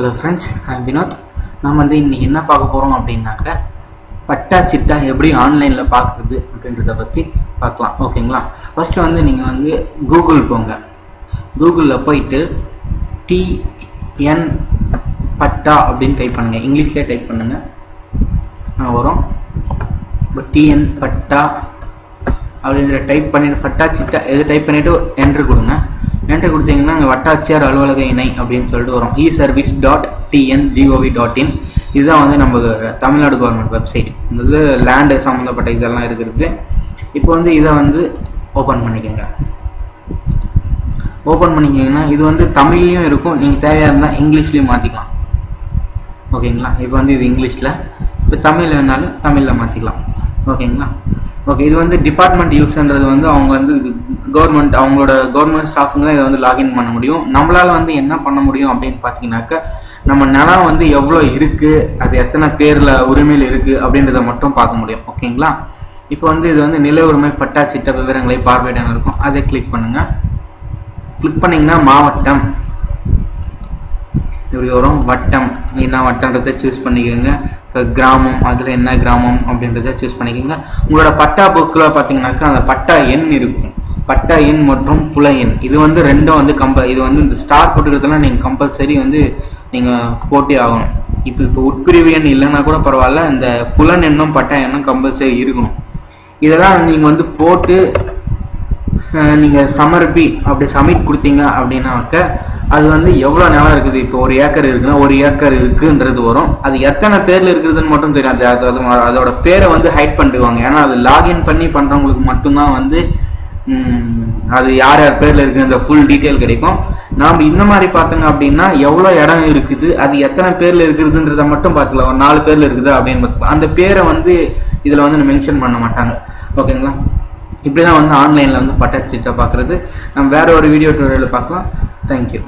Hello friends, I am Vinod. நாம் வந்து இன்னைக்கு என்ன பார்க்க போறோம் அப்படின்னாக்க பட்டா சிட்டா எப்படி ஆன்லைன்ல பார்க்குறது அப்படின்றத பத்தி பார்க்கலாம். ஓகேங்களா? ஃபர்ஸ்ட் வந்து நீங்க வந்து கூகுள் போங்க. கூகுள்ல போயிட்டு TN பட்டா அப்படின்னு டைப் பண்ணுங்க. இங்கிலீஷ்லயே டைப் பண்ணுங்க. வரும். TN பட்டா அப்படிங்கற டைப் பண்ணி பட்டா சிட்டா எது டைப் பண்ணிட்டு என்டர் கொடுங்க. என்டர் கொடுத்தீங்கன்னா அங்கே வட்டாட்சியர் அலுவலக இணை அப்படின்னு சொல்லிட்டு வரும். eservice.tngov.in இதுதான் வந்து நம்ம தமிழ்நாடு கவர்மெண்ட் வெப்சைட். இது லேண்டு சம்மந்தப்பட்ட இதெல்லாம் இருக்கிறது. இப்போ வந்து இதை வந்து ஓப்பன் பண்ணிக்கோங்க. ஓப்பன் பண்ணிக்கிங்கன்னா இது வந்து தமிழ்லையும் இருக்கும், நீங்கள் தேவையாக இருந்தால் இங்கிலீஷ்லேயும் மாற்றிக்கலாம். ஓகேங்களா? இப்போ வந்து இது இங்கிலீஷில், இப்போ தமிழ் வேணாலும் தமிழில் மாற்றிக்கலாம். ஓகேங்களா? ஓகே, இது வந்து டிபார்ட்மெண்ட் யூஸ்ன்றது வந்து அவங்க வந்து கவர்மெண்ட் அவங்களோட கவர்மெண்ட் ஸ்டாஃபுங்க தான் இதை வந்து லாகின் பண்ண முடியும். நம்மளால் வந்து என்ன பண்ண முடியும் அப்படின்னு பார்த்தீங்கன்னாக்கா, நம்ம நிலம் வந்து எவ்வளோ இருக்குது, அது எத்தனை பேரில் உரிமையில் இருக்குது அப்படின்றத மட்டும் பார்க்க முடியும். ஓகேங்களா? இப்போ வந்து இது வந்து நில உரிமை பட்டா சிட்ட விவரங்களை பார்வையிட இருக்கும். அதை கிளிக் பண்ணுங்கள். கிளிக் பண்ணிங்கன்னா மாவட்டம் இப்படி வரும். வட்டம் என்ன வட்டன்றதை சூஸ் பண்ணிக்கோங்க. இப்போ கிராமம், அதில் என்ன கிராமம் அப்படின்றத சூஸ் பண்ணிக்கோங்க. உங்களோட பட்டா புக்கில் பார்த்தீங்கன்னாக்கா அந்த பட்டா எண் இருக்கும். பட்டா எண் மற்றும் புல எண் இது வந்து ரெண்டும் வந்து இது வந்து இந்த ஸ்டார் போட்டுக்கிறதுலாம் நீங்கள் கம்பல்சரி வந்து நீங்கள் போட்டே ஆகணும். இப்போ உட்பிரிவு எண் இல்லைன்னா கூட பரவாயில்ல, இந்த புலன் எண்ணும் பட்டா எண்ணும் கம்பல்சரி இருக்கணும். இதெல்லாம் நீங்கள் வந்து போட்டு நீங்கள் சமர்ப்பி அப்படி சப்மிட் கொடுத்தீங்க அப்படின்னாக்க அது வந்து எவ்வளோ நிலம் இருக்குது. இப்போ 1 ஏக்கர் இருக்குன்னா 1 ஏக்கர் இருக்குன்றது வரும். அது எத்தனை பேரில் இருக்குதுன்னு மட்டும் தெரியாது. அதோட பேரை வந்து ஹைட் பண்ணிடுவாங்க. ஏன்னா அது லாகின் பண்ணி பண்ணுறவங்களுக்கு மட்டும்தான் வந்து அது யார் யார் பேரில் இருக்குது அந்த ஃபுல் டீட்டெயில் கிடைக்கும். நாம் இந்த மாதிரி பார்த்தோங்க அப்படின்னா எவ்வளோ இடம் இருக்குது, அது எத்தனை பேரில் இருக்குதுன்றதை மட்டும் பார்த்துக்கலாம். ஒரு 4 பேரில் இருக்குது அப்படின்னு பார்த்துக்கலாம். அந்த பேரை வந்து இதில் வந்து மென்ஷன் பண்ண மாட்டாங்க. ஓகேங்களா? இப்படி தான் வந்து ஆன்லைனில் வந்து பட்டா சிட்டா பார்க்குறது. நம்ம வேற ஒரு வீடியோ டுடோரியல் பார்க்கலாம். தேங்க்யூ.